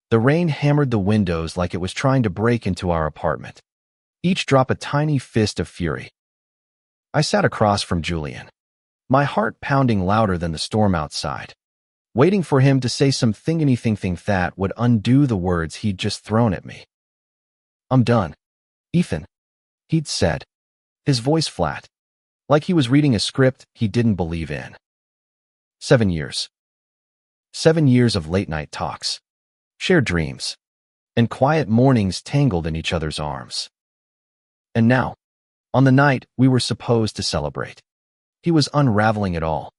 The rain hammered the windows like it was trying to break into our apartment, each drop a tiny fist of fury. I sat across from Julian, my heart pounding louder than the storm outside, waiting for him to say anything that would undo the words he'd just thrown at me. "I'm done, Ethan," he'd said, his voice flat, like he was reading a script he didn't believe in. 7 years. 7 years of late-night talks, shared dreams, and quiet mornings tangled in each other's arms. And now, on the night we were supposed to celebrate, he was unraveling it all.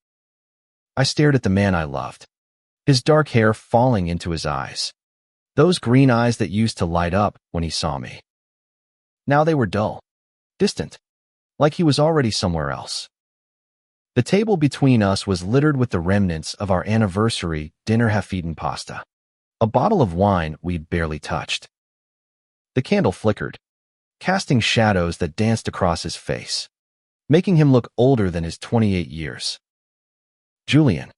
I stared at the man I loved, his dark hair falling into his eyes, those green eyes that used to light up when he saw me. Now they were dull, distant, like he was already somewhere else. The table between us was littered with the remnants of our anniversary dinner, half-eaten pasta, a bottle of wine we'd barely touched. The candle flickered, casting shadows that danced across his face, making him look older than his 28 years. "Julian,"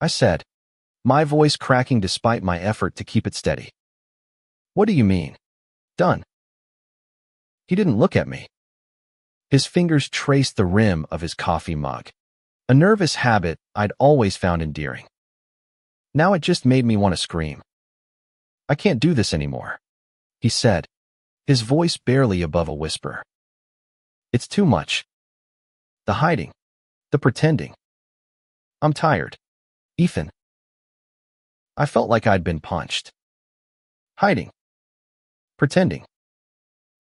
I said, my voice cracking despite my effort to keep it steady. "What do you mean? Done?" He didn't look at me. His fingers traced the rim of his coffee mug, a nervous habit I'd always found endearing. Now it just made me want to scream. "I can't do this anymore," he said, his voice barely above a whisper. "It's too much. The hiding, the pretending. I'm tired, Ethan." I felt like I'd been punched. Hiding. Pretending.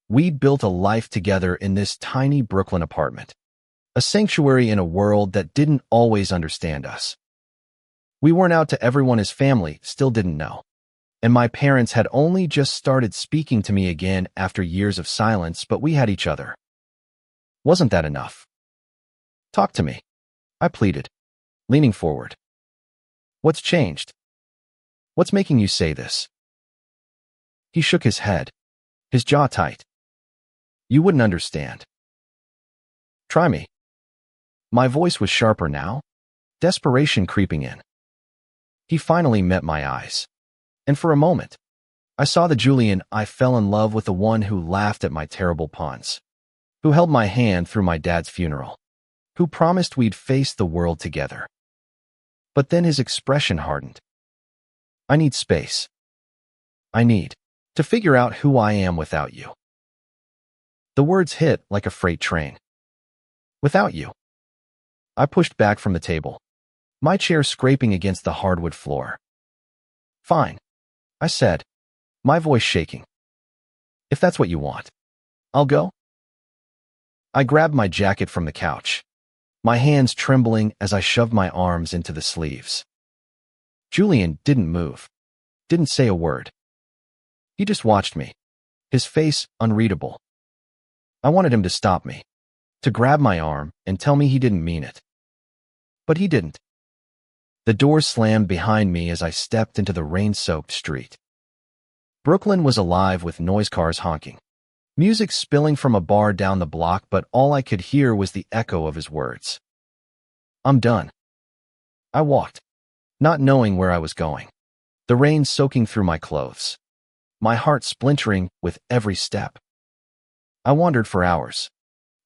We'd built a life together in this tiny Brooklyn apartment, a sanctuary in a world that didn't always understand us. We weren't out to everyone. His family still didn't know, and my parents had only just started speaking to me again after years of silence, but we had each other. Wasn't that enough? "Talk to me," I pleaded, leaning forward. "What's changed? What's making you say this?" He shook his head, his jaw tight. "You wouldn't understand." "Try me." My voice was sharper now, desperation creeping in. He finally met my eyes, and for a moment, I saw the Julian I fell in love with, the one who laughed at my terrible puns, who held my hand through my dad's funeral, who promised we'd face the world together. But then his expression hardened. "I need space. I need to figure out who I am without you." The words hit like a freight train. "Without you." I pushed back from the table, my chair scraping against the hardwood floor. "Fine," I said, my voice shaking. "If that's what you want, I'll go." I grabbed my jacket from the couch, my hands trembling as I shoved my arms into the sleeves. Julian didn't move, didn't say a word. He just watched me, his face unreadable. I wanted him to stop me, to grab my arm and tell me he didn't mean it. But he didn't. The door slammed behind me as I stepped into the rain-soaked street. Brooklyn was alive with noise, cars honking, music spilling from a bar down the block, but all I could hear was the echo of his words. "I'm done." I walked, not knowing where I was going, the rain soaking through my clothes, my heart splintering with every step. I wandered for hours,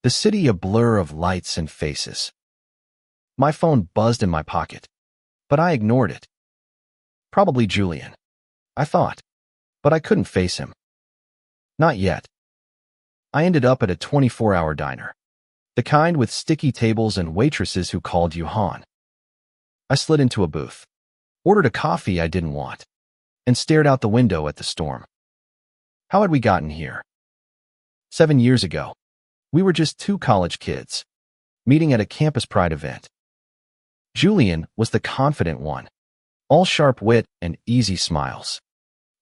the city a blur of lights and faces. My phone buzzed in my pocket, but I ignored it. Probably Julian, I thought, but I couldn't face him. Not yet. I ended up at a 24-hour diner, the kind with sticky tables and waitresses who called you hon. I slid into a booth, ordered a coffee I didn't want, and stared out the window at the storm. How had we gotten here? 7 years ago, we were just two college kids, meeting at a campus pride event. Julian was the confident one, all sharp wit and easy smiles,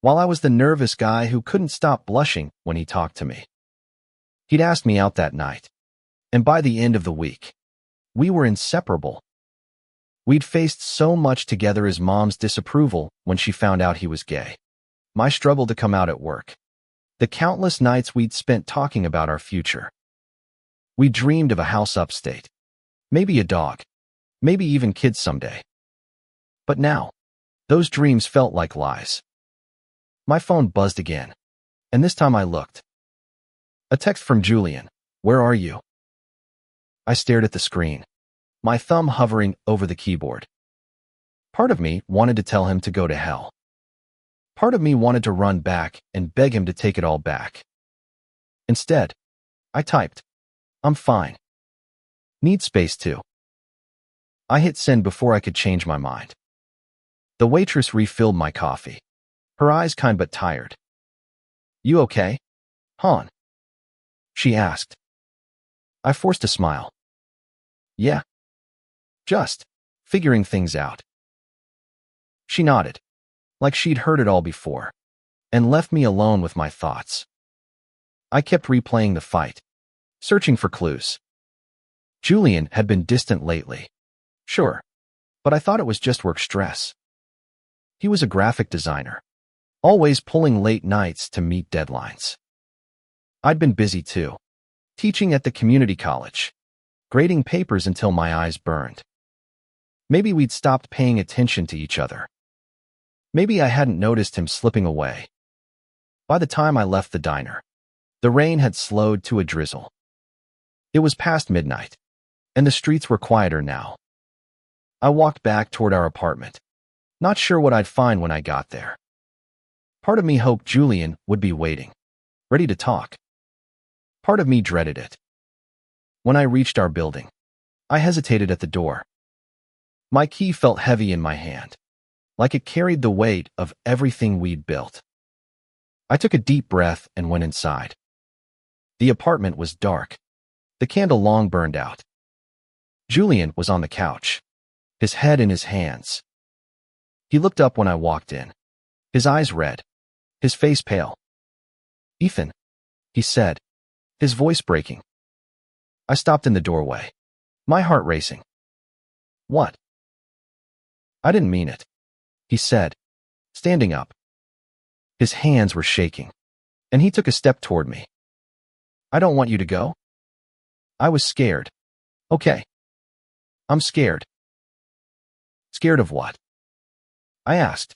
while I was the nervous guy who couldn't stop blushing when he talked to me. He'd asked me out that night, and by the end of the week, we were inseparable. We'd faced so much together: his mom's disapproval when she found out he was gay, my struggle to come out at work, the countless nights we'd spent talking about our future. We dreamed of a house upstate, maybe a dog, maybe even kids someday. But now, those dreams felt like lies. My phone buzzed again, and this time I looked. A text from Julian. Where are you? I stared at the screen, my thumb hovering over the keyboard. Part of me wanted to tell him to go to hell. Part of me wanted to run back and beg him to take it all back. Instead, I typed, I'm fine. Need space too. I hit send before I could change my mind. The waitress refilled my coffee, her eyes kind but tired. You okay, hon? She asked. I forced a smile. Yeah. Just figuring things out. She nodded, like she'd heard it all before, and left me alone with my thoughts. I kept replaying the fight, searching for clues. Julian had been distant lately. Sure, but I thought it was just work stress. He was a graphic designer, always pulling late nights to meet deadlines. I'd been busy too, teaching at the community college, grading papers until my eyes burned. Maybe we'd stopped paying attention to each other. Maybe I hadn't noticed him slipping away. By the time I left the diner, the rain had slowed to a drizzle. It was past midnight, and the streets were quieter now. I walked back toward our apartment, not sure what I'd find when I got there. Part of me hoped Julian would be waiting, ready to talk. Part of me dreaded it. When I reached our building, I hesitated at the door. My key felt heavy in my hand, like it carried the weight of everything we'd built. I took a deep breath and went inside. The apartment was dark, the candle long burned out. Julian was on the couch, his head in his hands. He looked up when I walked in, his eyes red, his face pale. Ethan, he said, his voice breaking. I stopped in the doorway, my heart racing. What? I didn't mean it, he said, standing up. His hands were shaking, and he took a step toward me. I don't want you to go. I was scared. Okay. I'm scared. Scared of what? I asked,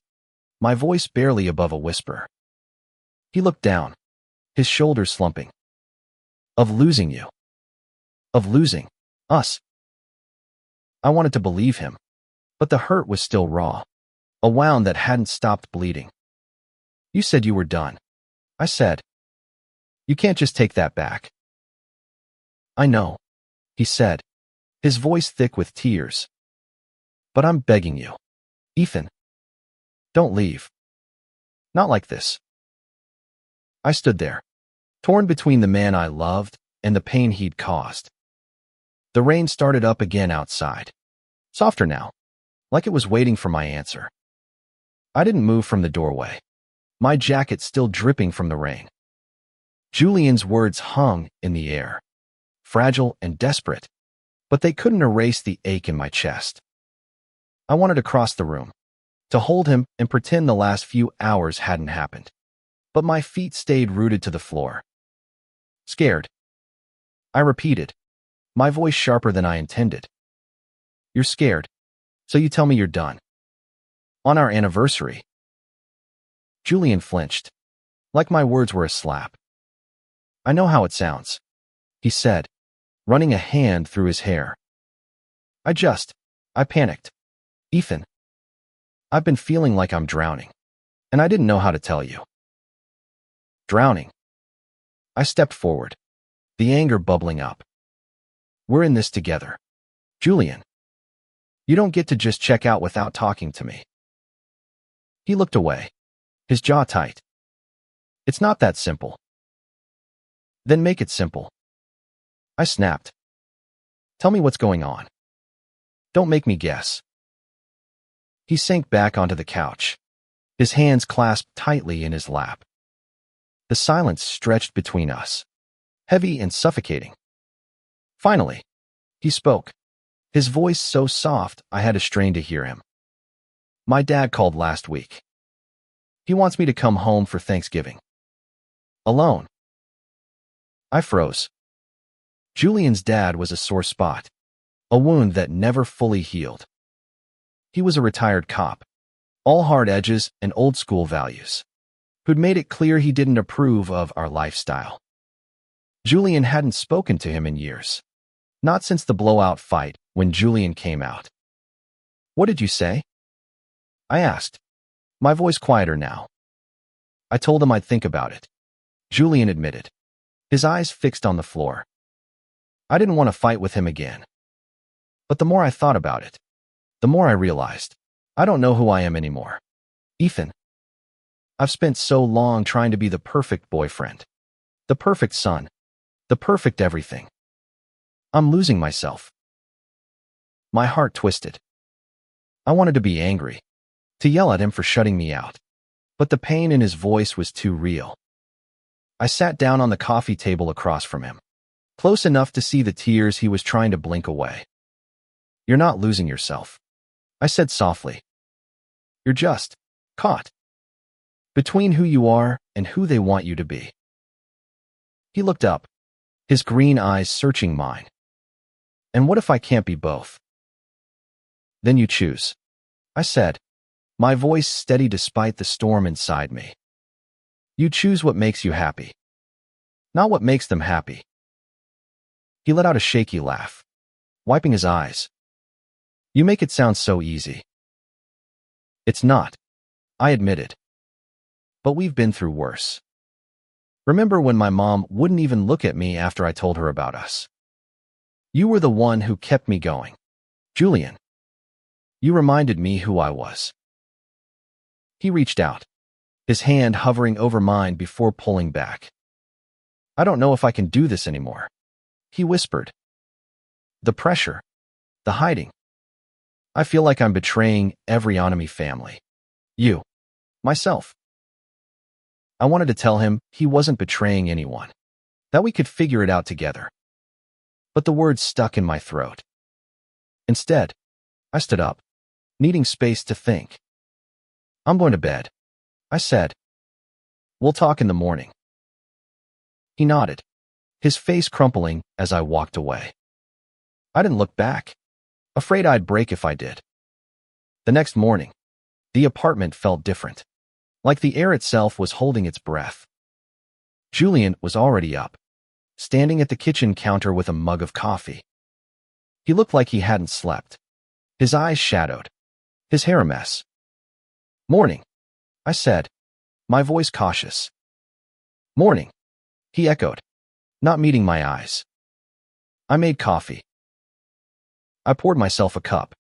my voice barely above a whisper. He looked down, his shoulders slumping. Of losing you. Of losing us. I wanted to believe him, but the hurt was still raw, a wound that hadn't stopped bleeding. You said you were done, I said. You can't just take that back. I know, he said, his voice thick with tears. But I'm begging you, Ethan. Don't leave. Not like this. I stood there, torn between the man I loved and the pain he'd caused. The rain started up again outside, softer now, like it was waiting for my answer. I didn't move from the doorway, my jacket still dripping from the rain. Julian's words hung in the air, fragile and desperate, but they couldn't erase the ache in my chest. I wanted to cross the room, to hold him and pretend the last few hours hadn't happened, but my feet stayed rooted to the floor. Scared, I repeated, my voice sharper than I intended. You're scared, so you tell me you're done. On our anniversary. Julian flinched, like my words were a slap. I know how it sounds, he said, running a hand through his hair. I panicked. Ethan, I've been feeling like I'm drowning, and I didn't know how to tell you. Drowning. I stepped forward, the anger bubbling up. We're in this together. Julian, you don't get to just check out without talking to me. He looked away, his jaw tight. It's not that simple. Then make it simple. I snapped. Tell me what's going on. Don't make me guess. He sank back onto the couch, his hands clasped tightly in his lap. The silence stretched between us, heavy and suffocating. Finally, he spoke, his voice so soft I had to strain to hear him. My dad called last week. He wants me to come home for Thanksgiving. Alone. I froze. Julian's dad was a sore spot, a wound that never fully healed. He was a retired cop, all hard edges and old school values. who'd made it clear he didn't approve of our lifestyle. Julian hadn't spoken to him in years. Not since the blowout fight when Julian came out. "What did you say?" I asked, my voice quieter now. "I told him I'd think about it," Julian admitted, his eyes fixed on the floor. I didn't want to fight with him again. But the more I thought about it, the more I realized, I don't know who I am anymore. Ethan. I've spent so long trying to be the perfect boyfriend, the perfect son, the perfect everything. I'm losing myself. My heart twisted. I wanted to be angry, to yell at him for shutting me out, but the pain in his voice was too real. I sat down on the coffee table across from him, close enough to see the tears he was trying to blink away. "You're not losing yourself," I said softly. "You're just caught between who you are and who they want you to be." He looked up, his green eyes searching mine. "And what if I can't be both?" "Then you choose," I said, my voice steady despite the storm inside me. "You choose what makes you happy, not what makes them happy." He let out a shaky laugh, wiping his eyes. "You make it sound so easy." "It's not," I admitted. "But we've been through worse. Remember when my mom wouldn't even look at me after I told her about us? You were the one who kept me going, Julian. You reminded me who I was." He reached out, his hand hovering over mine before pulling back. "I don't know if I can do this anymore," he whispered. "The pressure, the hiding. I feel like I'm betraying every enemy family. You, myself." I wanted to tell him he wasn't betraying anyone, that we could figure it out together. But the words stuck in my throat. Instead, I stood up, needing space to think. "I'm going to bed," I said. "We'll talk in the morning." He nodded, his face crumpling as I walked away. I didn't look back, afraid I'd break if I did. The next morning, the apartment felt different, like the air itself was holding its breath. Julian was already up, standing at the kitchen counter with a mug of coffee. He looked like he hadn't slept, his eyes shadowed, his hair a mess. "Morning," I said, my voice cautious. "Morning," he echoed, not meeting my eyes. I made coffee. I poured myself a cup,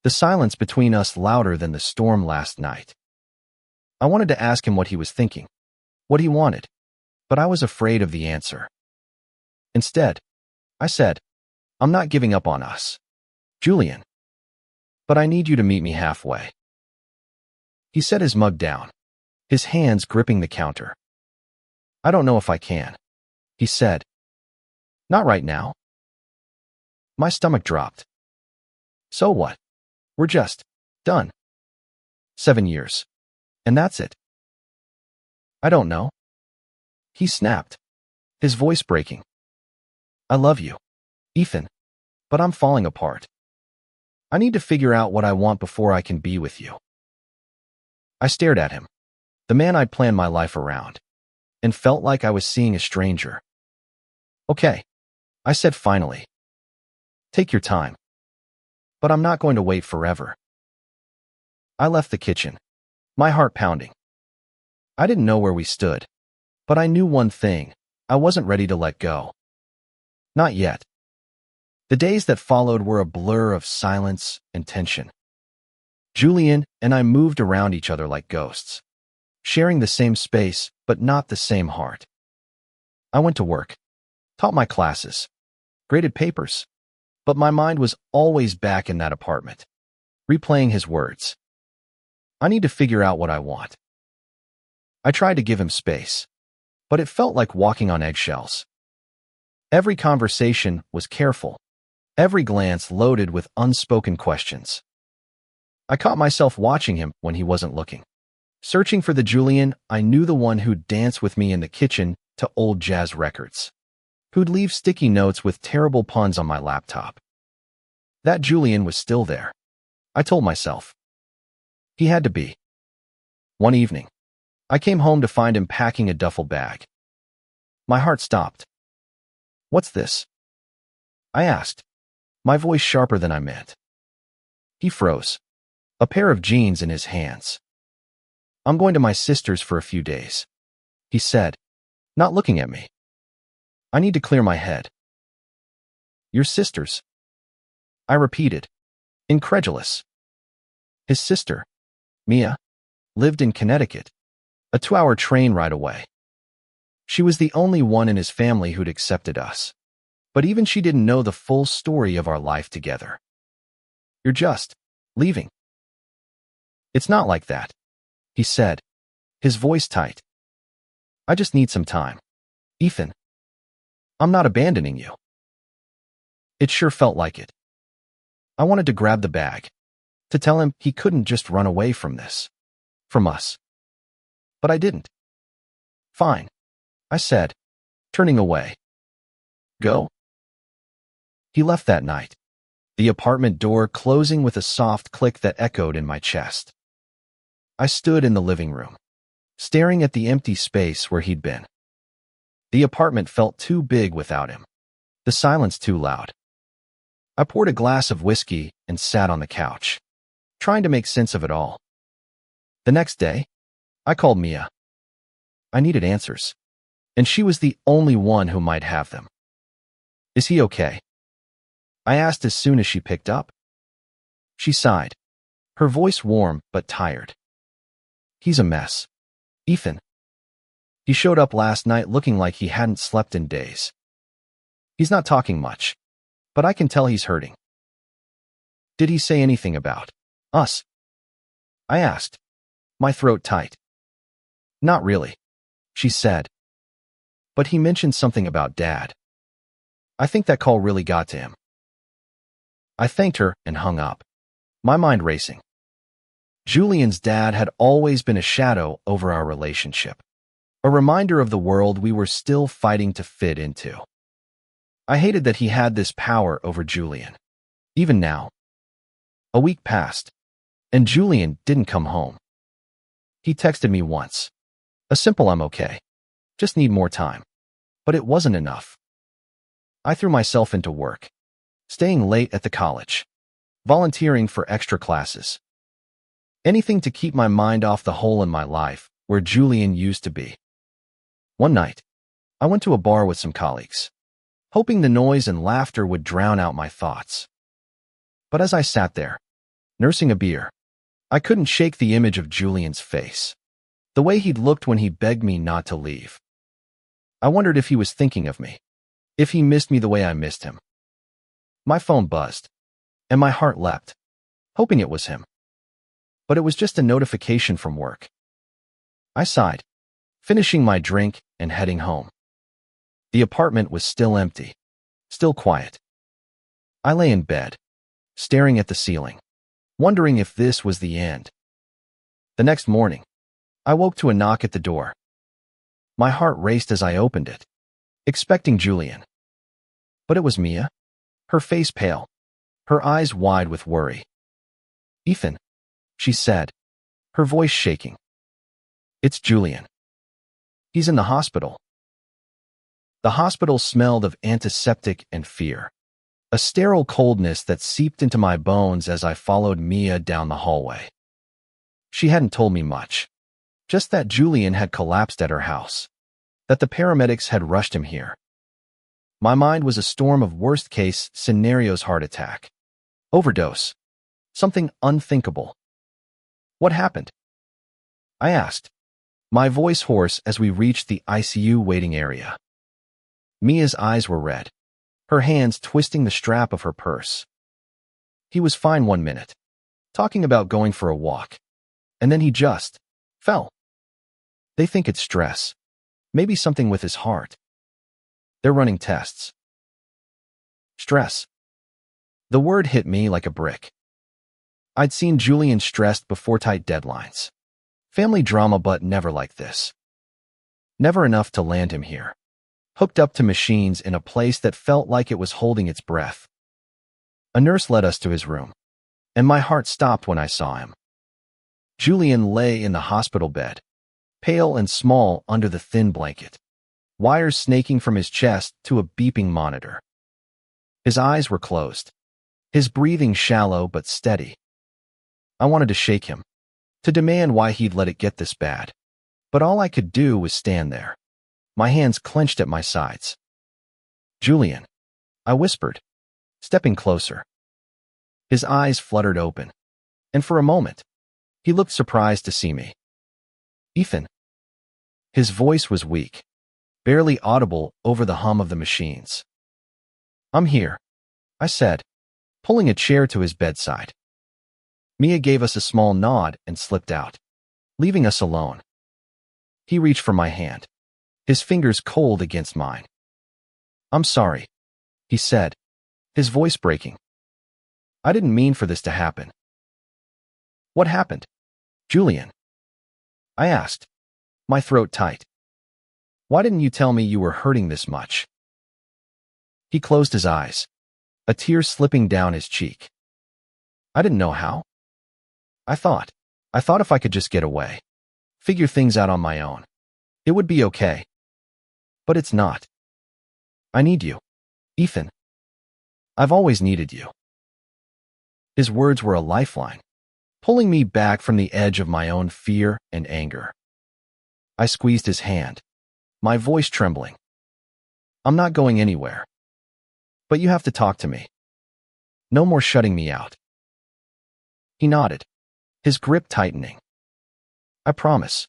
the silence between us louder than the storm last night. I wanted to ask him what he was thinking, what he wanted, but I was afraid of the answer. Instead, I said, "I'm not giving up on us, Julian. But I need you to meet me halfway." He set his mug down, his hands gripping the counter. "I don't know if I can," he said. "Not right now." My stomach dropped. So what? We're just done. 7 years. And that's it. "I don't know," he snapped, his voice breaking. "I love you, Ethan, but I'm falling apart. I need to figure out what I want before I can be with you." I stared at him, the man I'd planned my life around, and felt like I was seeing a stranger. "Okay," I said finally. "Take your time. But I'm not going to wait forever." I left the kitchen, my heart pounding. I didn't know where we stood, but I knew one thing: I wasn't ready to let go. Not yet. The days that followed were a blur of silence and tension. Julian and I moved around each other like ghosts, sharing the same space but not the same heart. I went to work, taught my classes, graded papers, but my mind was always back in that apartment, replaying his words. I need to figure out what I want. I tried to give him space, but it felt like walking on eggshells. Every conversation was careful, every glance loaded with unspoken questions. I caught myself watching him when he wasn't looking, searching for the Julian I knew, the one who'd dance with me in the kitchen to old jazz records, who'd leave sticky notes with terrible puns on my laptop. That Julian was still there, I told myself. He had to be. One evening, I came home to find him packing a duffel bag. My heart stopped. "What's this?" I asked, my voice sharper than I meant. He froze, a pair of jeans in his hands. "I'm going to my sister's for a few days," he said, not looking at me. "I need to clear my head." "Your sister's?" I repeated, incredulous. His sister, Mia, lived in Connecticut, a 2-hour train ride away. She was the only one in his family who'd accepted us. But even she didn't know the full story of our life together. "You're just leaving." "It's not like that," he said, his voice tight. "I just need some time. Ethan, I'm not abandoning you." It sure felt like it. I wanted to grab the bag, to tell him he couldn't just run away from this, from us. But I didn't. "Fine," I said, turning away. "Go." He left that night, the apartment door closing with a soft click that echoed in my chest. I stood in the living room, staring at the empty space where he'd been. The apartment felt too big without him, the silence too loud. I poured a glass of whiskey and sat on the couch, trying to make sense of it all. The next day, I called Mia. I needed answers, and she was the only one who might have them. "Is he okay?" I asked as soon as she picked up. She sighed, her voice warm but tired. "He's a mess, Ethan. He showed up last night looking like he hadn't slept in days. He's not talking much, but I can tell he's hurting." "Did he say anything about us?" I asked, my throat tight. "Not really," she said. "But he mentioned something about Dad. I think that call really got to him." I thanked her and hung up, my mind racing. Julian's dad had always been a shadow over our relationship, a reminder of the world we were still fighting to fit into. I hated that he had this power over Julian, even now. A week passed, and Julian didn't come home. He texted me once, a simple "I'm okay, just need more time," but it wasn't enough. I threw myself into work, staying late at the college, volunteering for extra classes. Anything to keep my mind off the hole in my life where Julian used to be. One night, I went to a bar with some colleagues, hoping the noise and laughter would drown out my thoughts. But as I sat there, nursing a beer, I couldn't shake the image of Julian's face, the way he'd looked when he begged me not to leave. I wondered if he was thinking of me, if he missed me the way I missed him. My phone buzzed, and my heart leapt, hoping it was him. But it was just a notification from work. I sighed, finishing my drink and heading home. The apartment was still empty, still quiet. I lay in bed, staring at the ceiling, wondering if this was the end. The next morning, I woke to a knock at the door. My heart raced as I opened it, expecting Julian. But it was Mia, her face pale, her eyes wide with worry. "Ethan," she said, her voice shaking. "It's Julian. He's in the hospital." The hospital smelled of antiseptic and fear, a sterile coldness that seeped into my bones as I followed Mia down the hallway. She hadn't told me much, just that Julian had collapsed at her house, that the paramedics had rushed him here. My mind was a storm of worst-case scenarios: heart attack, overdose, something unthinkable. "What happened?" I asked, my voice hoarse as we reached the ICU waiting area. Mia's eyes were red, her hands twisting the strap of her purse. "He was fine 1 minute, talking about going for a walk, and then he just fell. They think it's stress, maybe something with his heart. They're running tests." Stress. The word hit me like a brick. I'd seen Julian stressed before: tight deadlines, family drama, but never like this. Never enough to land him here, hooked up to machines in a place that felt like it was holding its breath. A nurse led us to his room, and my heart stopped when I saw him. Julian lay in the hospital bed, pale and small under the thin blanket, wires snaking from his chest to a beeping monitor. His eyes were closed, his breathing shallow but steady. I wanted to shake him, to demand why he'd let it get this bad. But all I could do was stand there, my hands clenched at my sides. "Julian," I whispered, stepping closer. His eyes fluttered open, and for a moment, he looked surprised to see me. "Ethan." His voice was weak, barely audible over the hum of the machines. "I'm here," I said, pulling a chair to his bedside. Mia gave us a small nod and slipped out, leaving us alone. He reached for my hand, his fingers cold against mine. "I'm sorry," he said, his voice breaking. "I didn't mean for this to happen." "What happened, Julian?" I asked, my throat tight. "Why didn't you tell me you were hurting this much?" He closed his eyes, a tear slipping down his cheek. "I didn't know how. I thought if I could just get away, figure things out on my own, it would be okay. But it's not. I need you, Ethan. I've always needed you." His words were a lifeline, pulling me back from the edge of my own fear and anger. I squeezed his hand, my voice trembling. "I'm not going anywhere. But you have to talk to me. No more shutting me out." He nodded, his grip tightening. "I promise."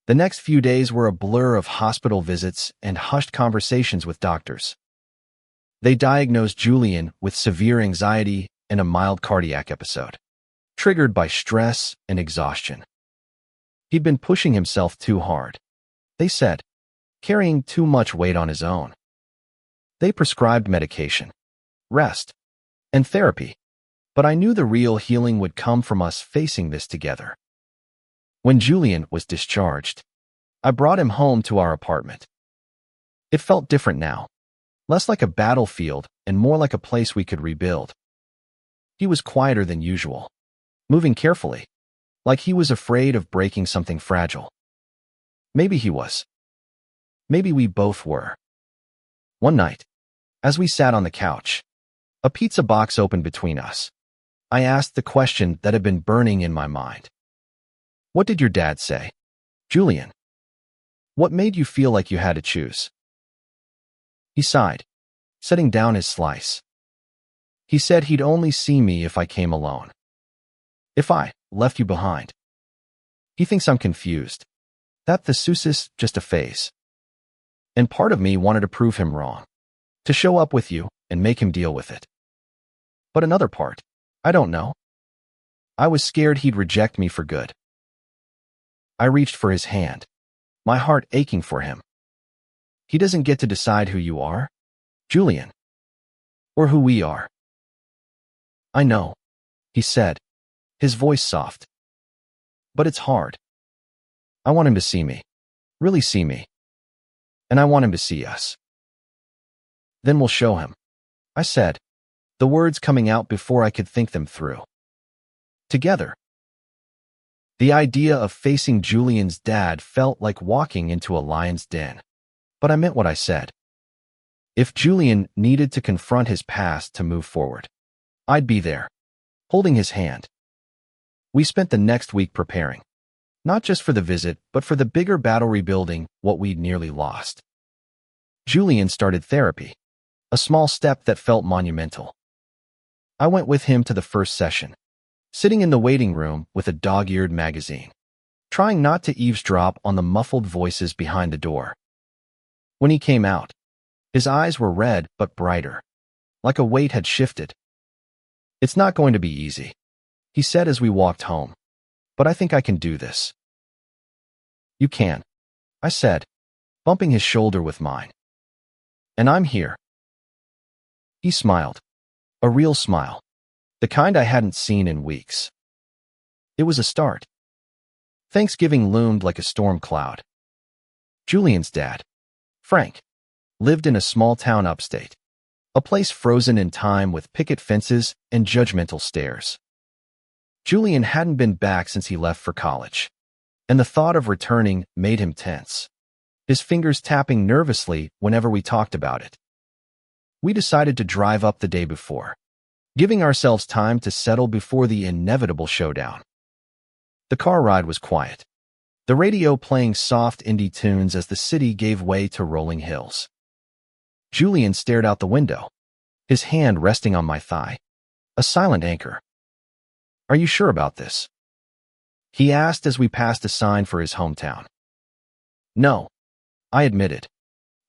The next few days were a blur of hospital visits and hushed conversations with doctors. They diagnosed Julian with severe anxiety and a mild cardiac episode, triggered by stress and exhaustion. He'd been pushing himself too hard, they said, carrying too much weight on his own. They prescribed medication, rest, and therapy, but I knew the real healing would come from us facing this together. When Julian was discharged, I brought him home to our apartment. It felt different now, less like a battlefield and more like a place we could rebuild. He was quieter than usual, moving carefully, like he was afraid of breaking something fragile. Maybe he was. Maybe we both were. One night, as we sat on the couch, a pizza box opened between us. I asked the question that had been burning in my mind. "What did your dad say, Julian? What made you feel like you had to choose?" He sighed, setting down his slice. He said he'd only see me if I came alone. If I left you behind. He thinks I'm confused. That the Seuss just a phase. And part of me wanted to prove him wrong, to show up with you and make him deal with it. But another part, I don't know. I was scared he'd reject me for good. I reached for his hand, my heart aching for him. He doesn't get to decide who you are, Julian, or who we are. I know, he said, his voice soft. But it's hard. I want him to see me, really see me. And I want him to see us. Then we'll show him, I said, the words coming out before I could think them through. Together. The idea of facing Julian's dad felt like walking into a lion's den. But I meant what I said. If Julian needed to confront his past to move forward, I'd be there, holding his hand. We spent the next week preparing, not just for the visit, but for the bigger battle rebuilding what we'd nearly lost. Julian started therapy, a small step that felt monumental. I went with him to the first session, sitting in the waiting room with a dog-eared magazine, trying not to eavesdrop on the muffled voices behind the door. When he came out, his eyes were red but brighter, like a weight had shifted. "It's not going to be easy," he said as we walked home, "but I think I can do this." "You can," I said, bumping his shoulder with mine. "And I'm here." He smiled, a real smile, the kind I hadn't seen in weeks. It was a start. Thanksgiving loomed like a storm cloud. Julian's dad, Frank, lived in a small town upstate, a place frozen in time with picket fences and judgmental stares. Julian hadn't been back since he left for college, and the thought of returning made him tense, his fingers tapping nervously whenever we talked about it. We decided to drive up the day before, giving ourselves time to settle before the inevitable showdown. The car ride was quiet, the radio playing soft indie tunes as the city gave way to rolling hills. Julian stared out the window, his hand resting on my thigh, a silent anchor. "Are you sure about this?" he asked as we passed a sign for his hometown. "No," I admitted,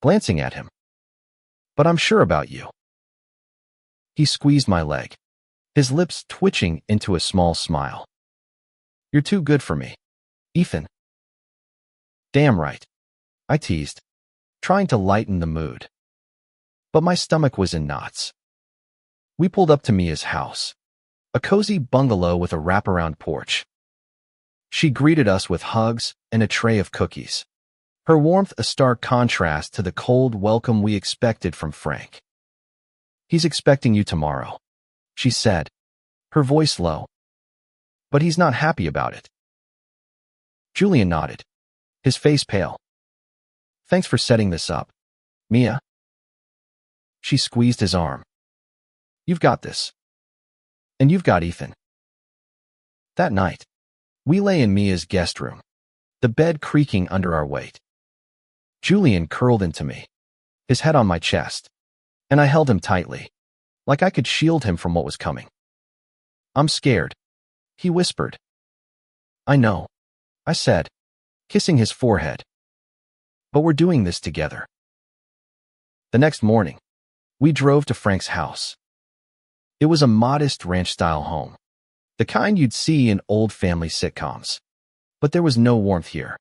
glancing at him. "But I'm sure about you." He squeezed my leg, his lips twitching into a small smile. "You're too good for me, Ethan." "Damn right," I teased, trying to lighten the mood. But my stomach was in knots. We pulled up to Mia's house, a cozy bungalow with a wraparound porch. She greeted us with hugs and a tray of cookies, her warmth a stark contrast to the cold welcome we expected from Frank. "He's expecting you tomorrow," she said, her voice low. "But he's not happy about it." Julian nodded, his face pale. "Thanks for setting this up, Mia." She squeezed his arm. "You've got this. And you've got Ethan." That night, we lay in Mia's guest room, the bed creaking under our weight. Julian curled into me, his head on my chest, and I held him tightly, like I could shield him from what was coming. "I'm scared," he whispered. "I know," I said, kissing his forehead. "But we're doing this together." The next morning, we drove to Frank's house. It was a modest ranch-style home, the kind you'd see in old family sitcoms. But there was no warmth here.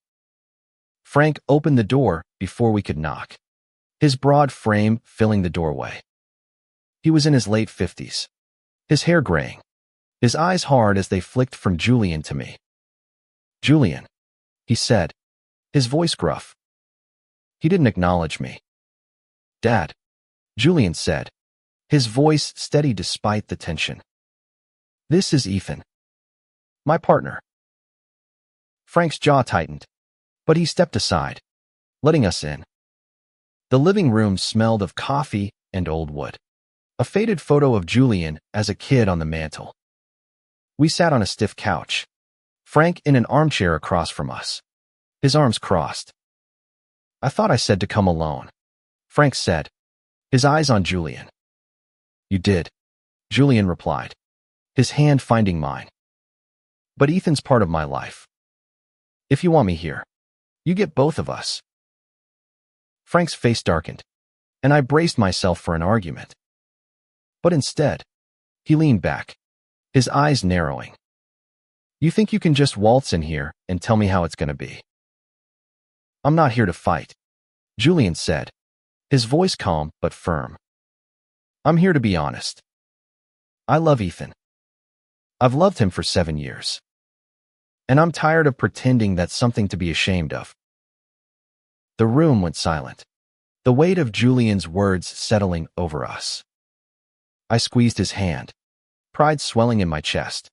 Frank opened the door before we could knock, his broad frame filling the doorway. He was in his late 50s, his hair graying, his eyes hard as they flicked from Julian to me. "Julian," he said, his voice gruff. He didn't acknowledge me. "Dad," Julian said, his voice steady despite the tension. "This is Ethan, my partner." Frank's jaw tightened, but he stepped aside, letting us in. The living room smelled of coffee and old wood, a faded photo of Julian as a kid on the mantel. We sat on a stiff couch, Frank in an armchair across from us, his arms crossed. "I thought I said to come alone," Frank said, his eyes on Julian. "You did," Julian replied, his hand finding mine. "But Ethan's part of my life. If you want me here, you get both of us." Frank's face darkened, and I braced myself for an argument. But instead, he leaned back, his eyes narrowing. "You think you can just waltz in here and tell me how it's going to be?" "I'm not here to fight," Julian said, his voice calm but firm. "I'm here to be honest. I love Ethan. I've loved him for 7 years. And I'm tired of pretending that's something to be ashamed of." The room went silent, the weight of Julian's words settling over us. I squeezed his hand, pride swelling in my chest.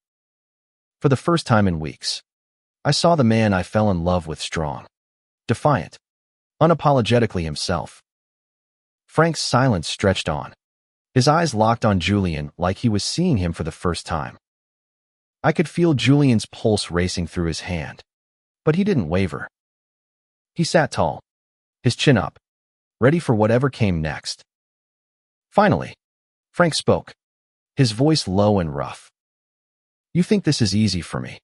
For the first time in weeks, I saw the man I fell in love with strong, defiant, unapologetically himself. Frank's silence stretched on, his eyes locked on Julian like he was seeing him for the first time. I could feel Julian's pulse racing through his hand, but he didn't waver. He sat tall, his chin up, ready for whatever came next. Finally, Frank spoke, his voice low and rough. "You think this is easy for me?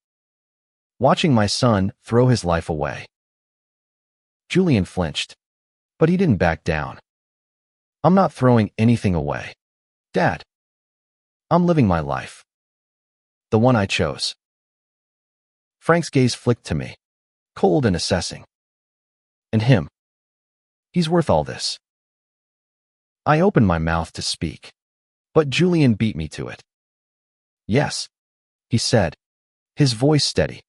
Watching my son throw his life away." Julian flinched, but he didn't back down. "I'm not throwing anything away, Dad. I'm living my life. The one I chose." Frank's gaze flicked to me, cold and assessing. "And him. He's worth all this." I opened my mouth to speak, but Julian beat me to it. "Yes," he said, his voice steady.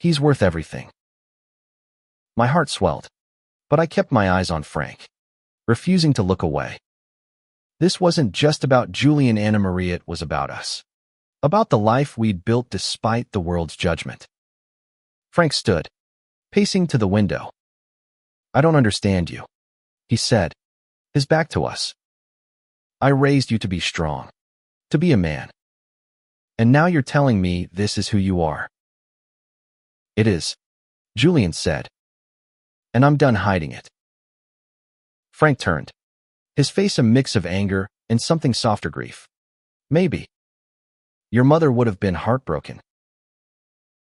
"He's worth everything." My heart swelled, but I kept my eyes on Frank, refusing to look away. This wasn't just about Julian and Maria, it was about us. About the life we'd built despite the world's judgment. Frank stood, pacing to the window. I don't understand you, he said, his back to us. I raised you to be strong, to be a man. And now you're telling me this is who you are. It is, Julian said. And I'm done hiding it. Frank turned, his face a mix of anger and something softer grief. Maybe. Your mother would have been heartbroken.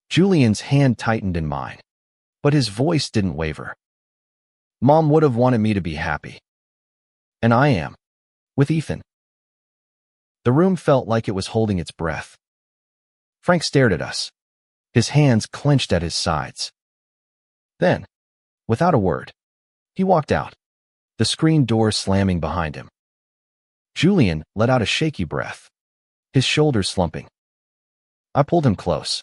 Julian's hand tightened in mine, but his voice didn't waver. Mom would have wanted me to be happy. And I am. With Ethan. The room felt like it was holding its breath. Frank stared at us, his hands clenched at his sides. Then, without a word, he walked out, the screen door slamming behind him. Julian let out a shaky breath, his shoulders slumping. I pulled him close,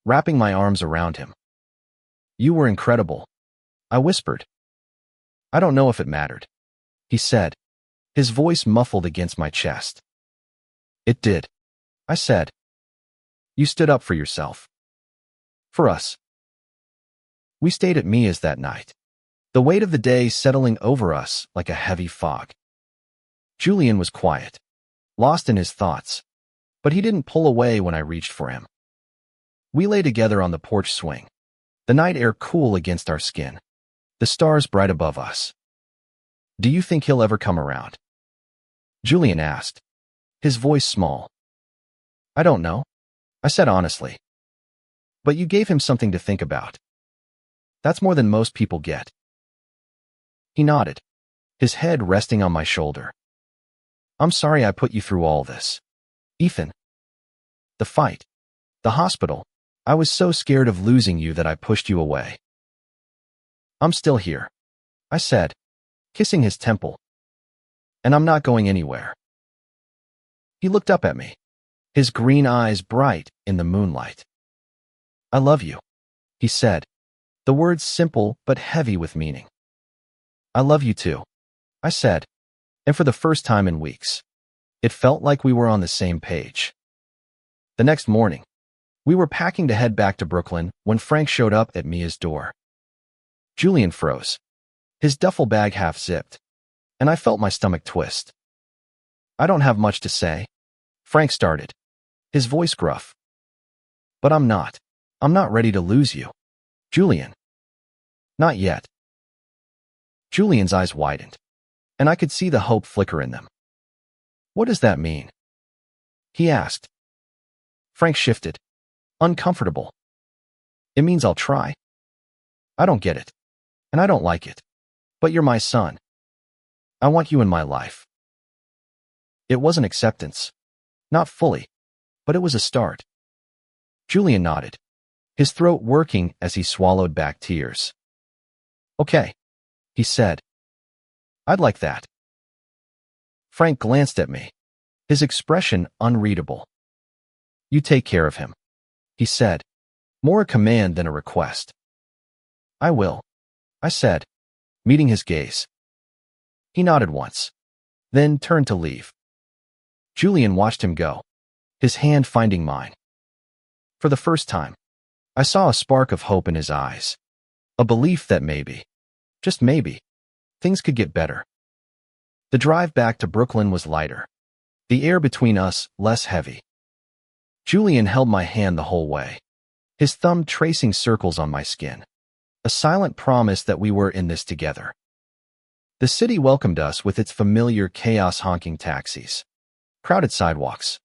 wrapping my arms around him. You were incredible, I whispered. I don't know if it mattered, he said, his voice muffled against my chest. It did, I said. You stood up for yourself. For us. We stayed at Mia's that night, the weight of the day settling over us like a heavy fog. Julian was quiet, lost in his thoughts, but he didn't pull away when I reached for him. We lay together on the porch swing, the night air cool against our skin, the stars bright above us. Do you think he'll ever come around? Julian asked, his voice small. I don't know, I said honestly. But you gave him something to think about. That's more than most people get. He nodded, his head resting on my shoulder. I'm sorry I put you through all this. Ethan. The fight. The hospital. I was so scared of losing you that I pushed you away. I'm still here, I said, kissing his temple. And I'm not going anywhere. He looked up at me, his green eyes bright in the moonlight. I love you, he said, the words simple but heavy with meaning. I love you too, I said, and for the first time in weeks, it felt like we were on the same page. The next morning, we were packing to head back to Brooklyn when Frank showed up at Mia's door. Julian froze, his duffel bag half zipped, and I felt my stomach twist. I don't have much to say, Frank started, his voice gruff. But I'm not ready to lose you, Julian. Not yet. Julian's eyes widened, and I could see the hope flicker in them. What does that mean? He asked. Frank shifted, uncomfortable. It means I'll try. I don't get it, and I don't like it, but you're my son. I want you in my life. It wasn't acceptance, not fully, but it was a start. Julian nodded, his throat working as he swallowed back tears. Okay, he said. I'd like that. Frank glanced at me, his expression unreadable. You take care of him, he said, more a command than a request. I will, I said, meeting his gaze. He nodded once, then turned to leave. Julian watched him go, his hand finding mine. For the first time, I saw a spark of hope in his eyes, a belief that maybe, just maybe, things could get better. The drive back to Brooklyn was lighter, the air between us less heavy. Julian held my hand the whole way, his thumb tracing circles on my skin, a silent promise that we were in this together. The city welcomed us with its familiar chaos-honking taxis, crowded sidewalks,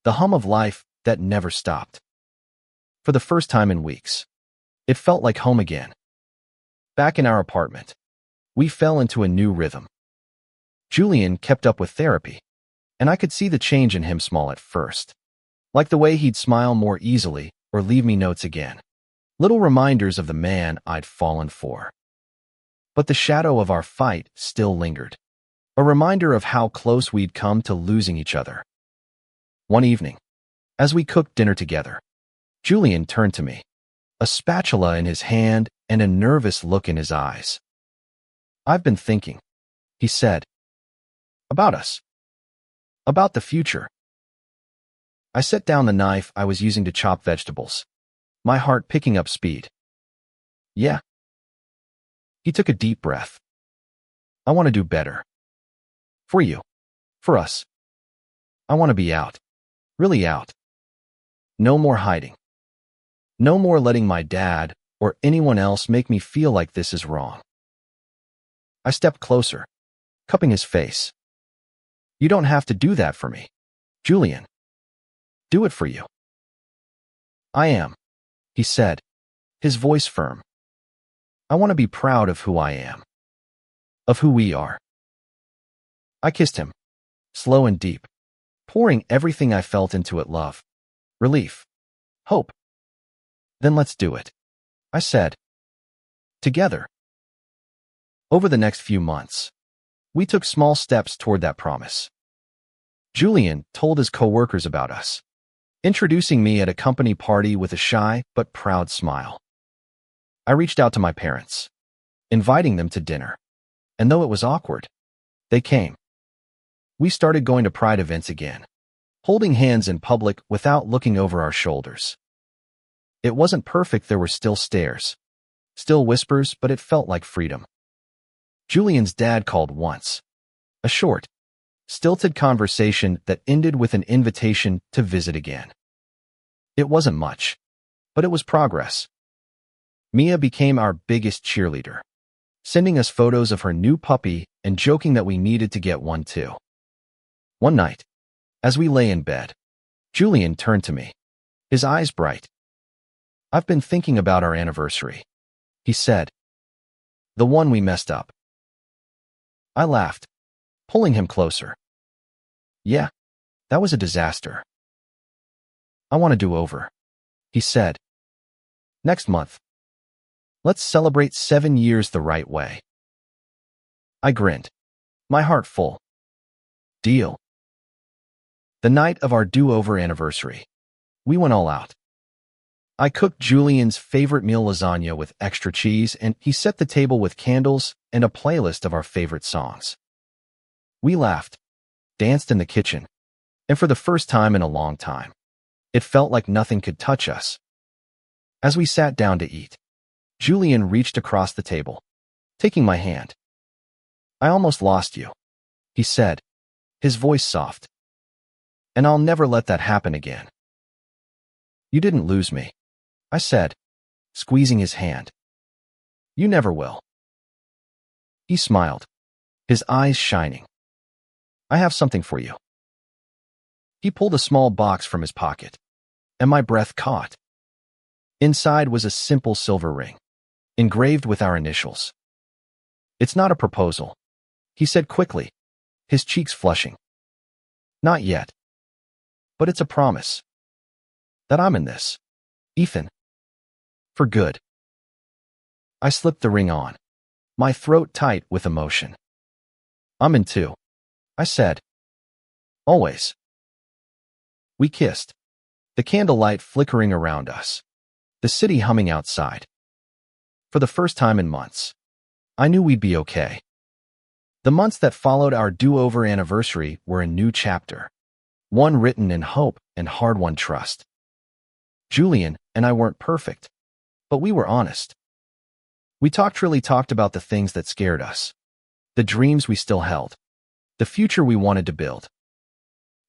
the hum of life that never stopped. For the first time in weeks, it felt like home again. Back in our apartment, we fell into a new rhythm. Julian kept up with therapy, and I could see the change in him small at first, like the way he'd smile more easily or leave me notes again, little reminders of the man I'd fallen for. But the shadow of our fight still lingered, a reminder of how close we'd come to losing each other. One evening, as we cooked dinner together, Julian turned to me, a spatula in his hand and a nervous look in his eyes. I've been thinking, he said, about us, about the future. I set down the knife I was using to chop vegetables, my heart picking up speed. Yeah. He took a deep breath. I want to do better. For you. For us. I want to be out. Really out. No more hiding. No more letting my dad or anyone else make me feel like this is wrong. I stepped closer, cupping his face. You don't have to do that for me, Julian. Do it for you. I am, he said, his voice firm. I want to be proud of who I am. Of who we are. I kissed him, slow and deep, pouring everything I felt into it: love, relief, hope. Then let's do it, I said. Together. Over the next few months, we took small steps toward that promise. Julian told his coworkers about us, introducing me at a company party with a shy but proud smile. I reached out to my parents, inviting them to dinner, and though it was awkward, they came. We started going to Pride events again, holding hands in public without looking over our shoulders. It wasn't perfect. There were still stares, still whispers, but it felt like freedom. Julian's dad called once. A short, stilted conversation that ended with an invitation to visit again. It wasn't much, but it was progress. Mia became our biggest cheerleader, sending us photos of her new puppy and joking that we needed to get one too. One night, as we lay in bed, Julian turned to me, his eyes bright. I've been thinking about our anniversary, he said. The one we messed up. I laughed, pulling him closer. Yeah, that was a disaster. I want to do over, he said. Next month. Let's celebrate 7 years the right way. I grinned, my heart full. Deal. The night of our do-over anniversary, we went all out. I cooked Julian's favorite meal, lasagna with extra cheese, and he set the table with candles and a playlist of our favorite songs. We laughed, danced in the kitchen, and for the first time in a long time, it felt like nothing could touch us. As we sat down to eat, Julian reached across the table, taking my hand. I almost lost you, he said, his voice soft. And I'll never let that happen again. You didn't lose me, I said, squeezing his hand. You never will. He smiled, his eyes shining. I have something for you. He pulled a small box from his pocket, and my breath caught. Inside was a simple silver ring, engraved with our initials. It's not a proposal, he said quickly, his cheeks flushing. Not yet. But it's a promise. That I'm in this, Ethan. For good. I slipped the ring on, my throat tight with emotion. I'm in too, I said. Always. We kissed, the candlelight flickering around us, the city humming outside. For the first time in months, I knew we'd be okay. The months that followed our do-over anniversary were a new chapter, one written in hope and hard-won trust. Julian and I weren't perfect, but we were honest. We really talked about the things that scared us, the dreams we still held, the future we wanted to build.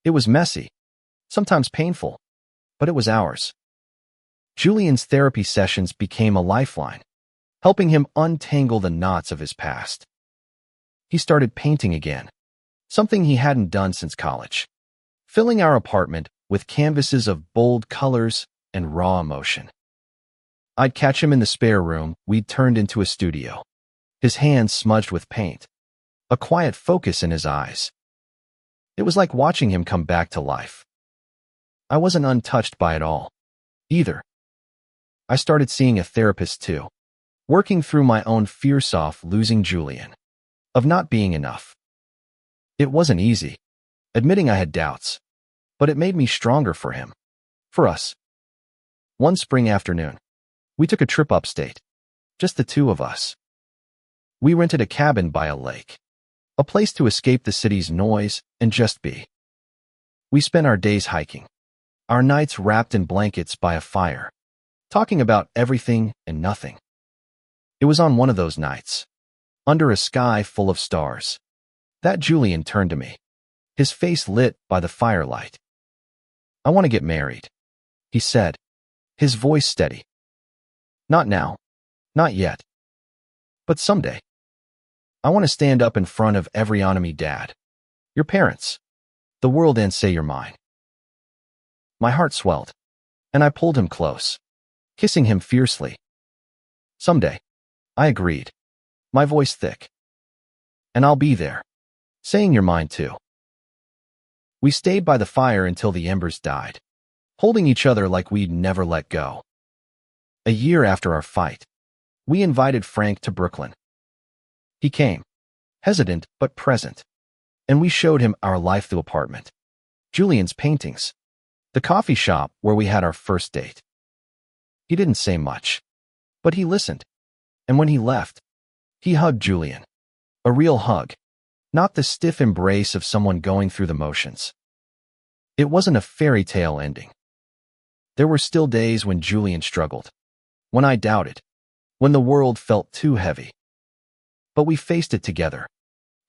It was messy, sometimes painful, but it was ours. Julian's therapy sessions became a lifeline, helping him untangle the knots of his past. He started painting again, something he hadn't done since college, filling our apartment with canvases of bold colors and raw emotion. I'd catch him in the spare room we'd turned into a studio, his hands smudged with paint, a quiet focus in his eyes. It was like watching him come back to life. I wasn't untouched by it all, either. I started seeing a therapist too, working through my own fears of losing Julian, of not being enough. It wasn't easy, admitting I had doubts, but it made me stronger for him, for us. One spring afternoon, we took a trip upstate, just the two of us. We rented a cabin by a lake, a place to escape the city's noise and just be. We spent our days hiking, our nights wrapped in blankets by a fire, talking about everything and nothing. It was on one of those nights, under a sky full of stars, that Julian turned to me, his face lit by the firelight. "I want to get married," he said, his voice steady. "Not now, not yet, but someday. I want to stand up in front of every enemy, dad, your parents, the world, and say you're mine." My heart swelled, and I pulled him close, kissing him fiercely. "Someday," I agreed, my voice thick. "And I'll be there, saying you're mine too." We stayed by the fire until the embers died, holding each other like we'd never let go. A year after our fight, we invited Frank to Brooklyn. He came, hesitant but present, and we showed him our life-through apartment, Julian's paintings, the coffee shop where we had our first date. He didn't say much, but he listened, and when he left, he hugged Julian. A real hug, not the stiff embrace of someone going through the motions. It wasn't a fairy tale ending. There were still days when Julian struggled, when I doubted, when the world felt too heavy. But we faced it together,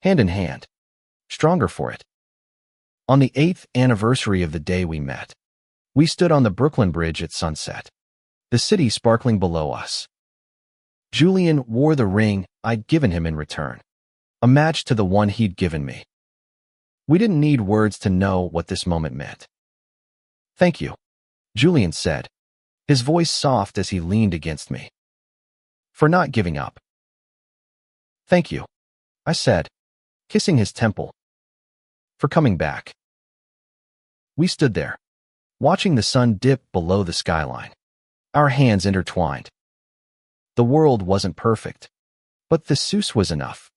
hand in hand, stronger for it. On the 8th anniversary of the day we met, we stood on the Brooklyn Bridge at sunset, the city sparkling below us. Julian wore the ring I'd given him in return, a match to the one he'd given me. We didn't need words to know what this moment meant. "Thank you," Julian said, his voice soft as he leaned against me. "For not giving up." "Thank you," I said, kissing his temple. "For coming back." We stood there, watching the sun dip below the skyline, our hands intertwined. The world wasn't perfect, but the Seuss was enough.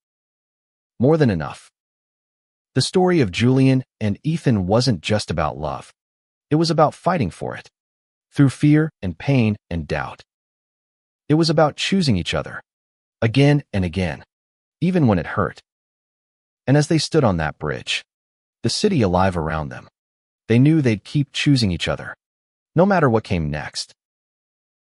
More than enough. The story of Julian and Ethan wasn't just about love. It was about fighting for it, through fear and pain and doubt. It was about choosing each other, again and again, even when it hurt. And as they stood on that bridge, the city alive around them, they knew they'd keep choosing each other, no matter what came next.